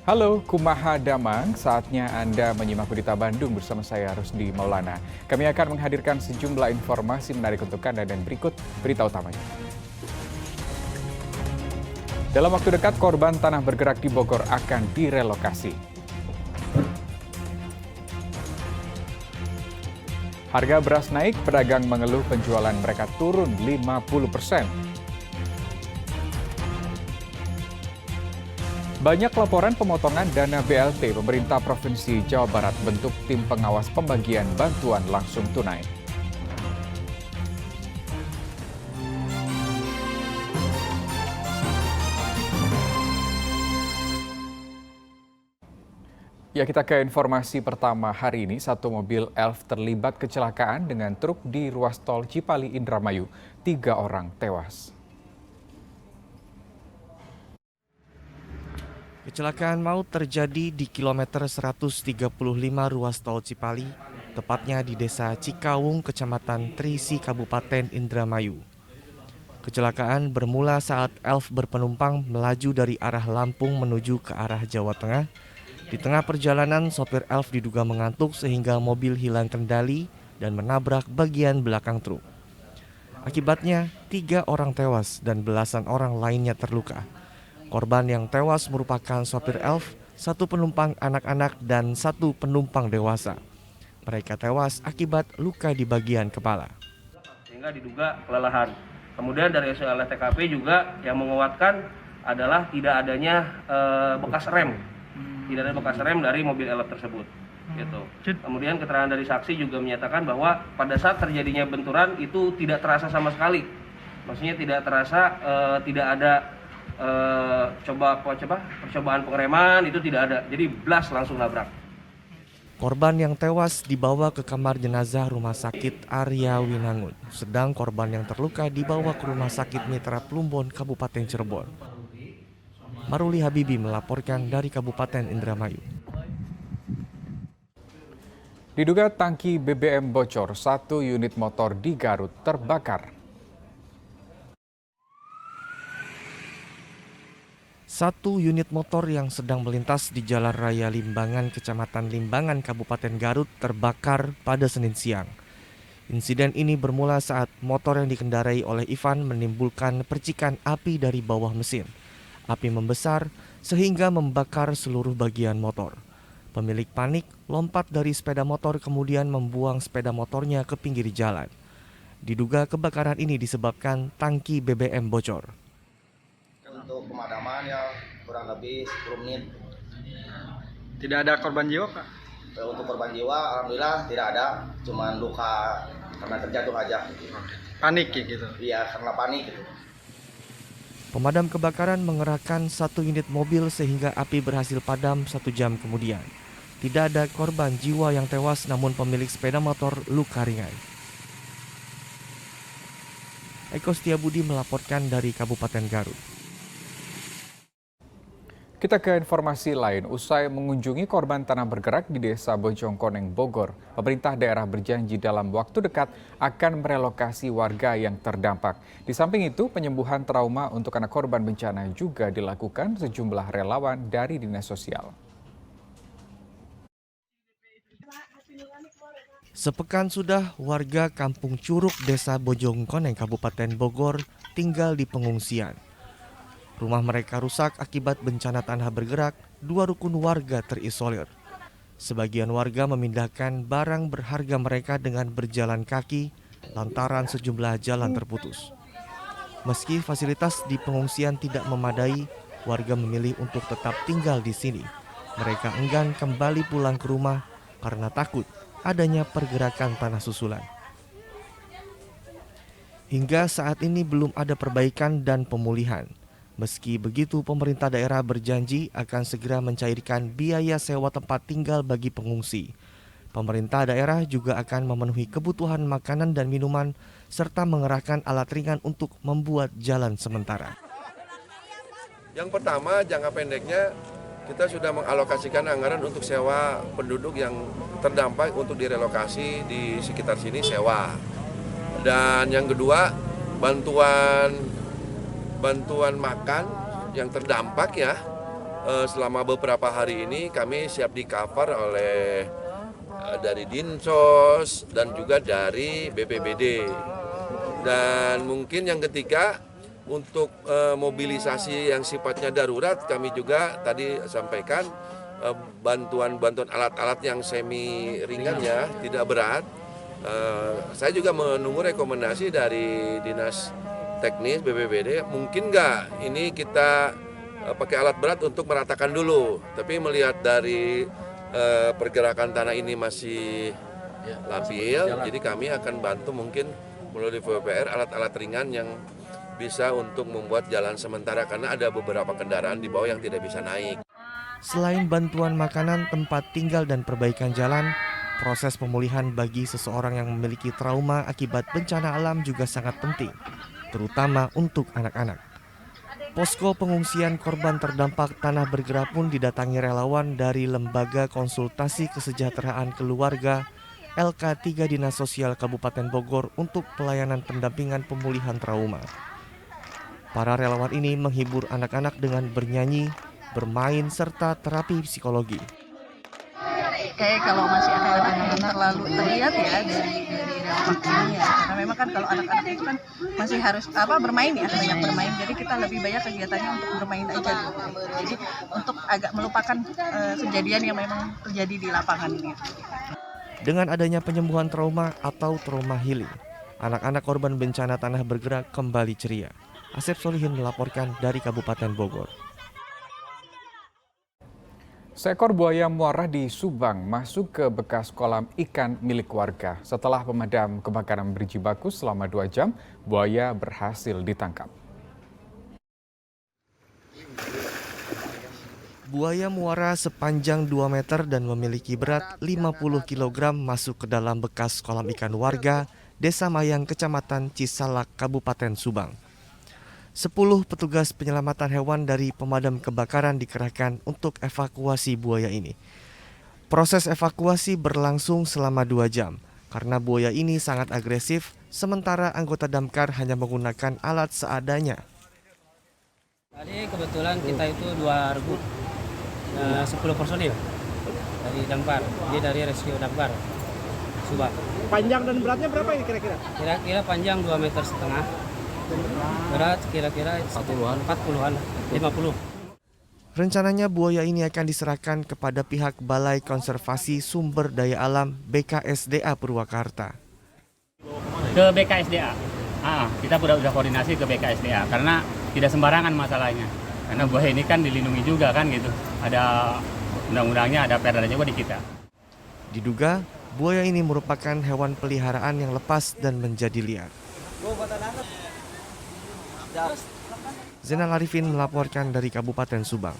Halo, Kumaha Damang. Saatnya Anda menyimak berita Bandung bersama saya Rusdi Maulana. Kami akan menghadirkan sejumlah informasi menarik untuk Anda dan berikut berita utamanya. Dalam waktu dekat, korban tanah bergerak di Bogor akan direlokasi. Harga beras naik, pedagang mengeluh penjualan mereka turun 50%. Banyak laporan pemotongan dana BLT pemerintah Provinsi Jawa Barat bentuk tim pengawas pembagian bantuan langsung tunai. Ya, kita ke informasi pertama hari ini. Satu mobil elf terlibat kecelakaan dengan truk di ruas tol Cipali Indramayu. 3 orang tewas. Kecelakaan maut terjadi di kilometer 135 ruas tol Cipali, tepatnya di desa Cikawung, Kecamatan Trisi, Kabupaten Indramayu. Kecelakaan bermula saat elf berpenumpang melaju dari arah Lampung menuju ke arah Jawa Tengah. Di tengah perjalanan, sopir elf diduga mengantuk sehingga mobil hilang kendali dan menabrak bagian belakang truk. Akibatnya, 3 orang tewas dan belasan orang lainnya terluka. Korban yang tewas merupakan sopir elf, 1 penumpang anak-anak, dan 1 penumpang dewasa. Mereka tewas akibat luka di bagian kepala. Sehingga diduga kelelahan. Kemudian dari hasil olah TKP juga yang menguatkan adalah tidak adanya bekas rem. Tidak ada bekas rem dari mobil elf tersebut. Gitu. Kemudian keterangan dari saksi juga menyatakan bahwa pada saat terjadinya benturan itu tidak terasa sama sekali. Maksudnya tidak terasa, tidak ada percobaan pengereman, itu tidak ada. Jadi blas langsung nabrak. Korban yang tewas dibawa ke kamar jenazah Rumah Sakit Arya Winangun, sedang korban yang terluka dibawa ke Rumah Sakit Mitra Plumbon, Kabupaten Cirebon. Maruli Habibi melaporkan dari Kabupaten Indramayu. Diduga tangki BBM bocor, 1 unit motor di Garut terbakar. 1 unit motor yang sedang melintas di Jalan Raya Limbangan, Kecamatan Limbangan, Kabupaten Garut terbakar pada Senin siang. Insiden ini bermula saat motor yang dikendarai oleh Ivan menimbulkan percikan api dari bawah mesin. Api membesar sehingga membakar seluruh bagian motor. Pemilik panik lompat dari sepeda motor kemudian membuang sepeda motornya ke pinggir jalan. Diduga kebakaran ini disebabkan tangki BBM bocor. Untuk pemadaman ya kurang lebih 10 menit. Tidak ada korban jiwa, Kak? Untuk korban jiwa alhamdulillah tidak ada, cuman luka karena terjatuh aja. Panik gitu? Iya, karena panik gitu. Pemadam kebakaran mengerahkan 1 unit mobil sehingga api berhasil padam 1 jam kemudian. Tidak ada korban jiwa yang tewas, namun pemilik sepeda motor luka ringan. Eko Setiabudi melaporkan dari Kabupaten Garut. Kita ke informasi lain. Usai mengunjungi korban tanah bergerak di Desa Bojongkoneng, Bogor, pemerintah daerah berjanji dalam waktu dekat akan merelokasi warga yang terdampak. Di samping itu, penyembuhan trauma untuk anak korban bencana juga dilakukan sejumlah relawan dari Dinas Sosial. Sepekan sudah warga Kampung Curug, Desa Bojongkoneng, Kabupaten Bogor tinggal di pengungsian. Rumah mereka rusak akibat bencana tanah bergerak, 2 rukun warga terisolir. Sebagian warga memindahkan barang berharga mereka dengan berjalan kaki lantaran sejumlah jalan terputus. Meski fasilitas di pengungsian tidak memadai, warga memilih untuk tetap tinggal di sini. Mereka enggan kembali pulang ke rumah karena takut adanya pergerakan tanah susulan. Hingga saat ini belum ada perbaikan dan pemulihan. Meski begitu, pemerintah daerah berjanji akan segera mencairkan biaya sewa tempat tinggal bagi pengungsi. Pemerintah daerah juga akan memenuhi kebutuhan makanan dan minuman, serta mengerahkan alat ringan untuk membuat jalan sementara. Yang pertama, jangka pendeknya kita sudah mengalokasikan anggaran untuk sewa penduduk yang terdampak untuk direlokasi di sekitar sini sewa. Dan yang kedua, bantuan makan yang terdampak ya, selama beberapa hari ini kami siap di-cover oleh dari Dinsos dan juga dari BPBD. Dan mungkin yang ketiga, untuk mobilisasi yang sifatnya darurat, kami juga tadi sampaikan bantuan alat-alat yang semi ringan ya, tidak berat. Saya juga menunggu rekomendasi dari Dinas Teknis BPBD, mungkin nggak ini kita pakai alat berat untuk meratakan dulu. Tapi melihat dari pergerakan tanah ini masih labil, jadi kami akan bantu mungkin melalui VPR alat-alat ringan yang bisa untuk membuat jalan sementara karena ada beberapa kendaraan di bawah yang tidak bisa naik. Selain bantuan makanan, tempat tinggal, dan perbaikan jalan, proses pemulihan bagi seseorang yang memiliki trauma akibat bencana alam juga sangat penting, terutama untuk anak-anak. Posko pengungsian korban terdampak tanah bergerak pun didatangi relawan dari Lembaga Konsultasi Kesejahteraan Keluarga LK3 Dinas Sosial Kabupaten Bogor untuk pelayanan pendampingan pemulihan trauma. Para relawan ini menghibur anak-anak dengan bernyanyi, bermain, serta terapi psikologi. Kayak kalau masih ada anak-anak lalu terlihat ya dari dampak ini ya, karena memang kan kalau anak-anak itu kan masih harus bermain ya, banyak bermain, jadi kita lebih banyak kegiatannya untuk bermain aja gitu. Jadi untuk agak melupakan kejadian yang memang terjadi di lapangan ini. Dengan adanya penyembuhan trauma atau trauma healing, anak-anak korban bencana tanah bergerak kembali ceria. Asep Solihin melaporkan dari Kabupaten Bogor. Seekor buaya muara di Subang masuk ke bekas kolam ikan milik warga. Setelah pemadam kebakaran berjibaku selama 2 jam, buaya berhasil ditangkap. Buaya muara sepanjang 2 meter dan memiliki berat 50 kg masuk ke dalam bekas kolam ikan warga Desa Mayang, Kecamatan Cisalak, Kabupaten Subang. 10 petugas penyelamatan hewan dari pemadam kebakaran dikerahkan untuk evakuasi buaya ini. Proses evakuasi berlangsung selama 2 jam karena buaya ini sangat agresif, sementara anggota damkar hanya menggunakan alat seadanya. Tadi kebetulan kita itu 10 personil dari damkar, jadi dari rescue damkar Subang. Panjang dan beratnya berapa ini kira-kira? Kira-kira panjang 2,5 meter. Berat kira-kira 40-an, 50. Rencananya buaya ini akan diserahkan kepada pihak Balai Konservasi Sumber Daya Alam BKSDA Purwakarta. Ke BKSDA, kita udah koordinasi ke BKSDA karena tidak sembarangan masalahnya. Karena buaya ini kan dilindungi juga kan gitu. Ada undang-undangnya, ada perda juga di kita. Diduga buaya ini merupakan hewan peliharaan yang lepas dan menjadi liar. Zainal Arifin melaporkan dari Kabupaten Subang.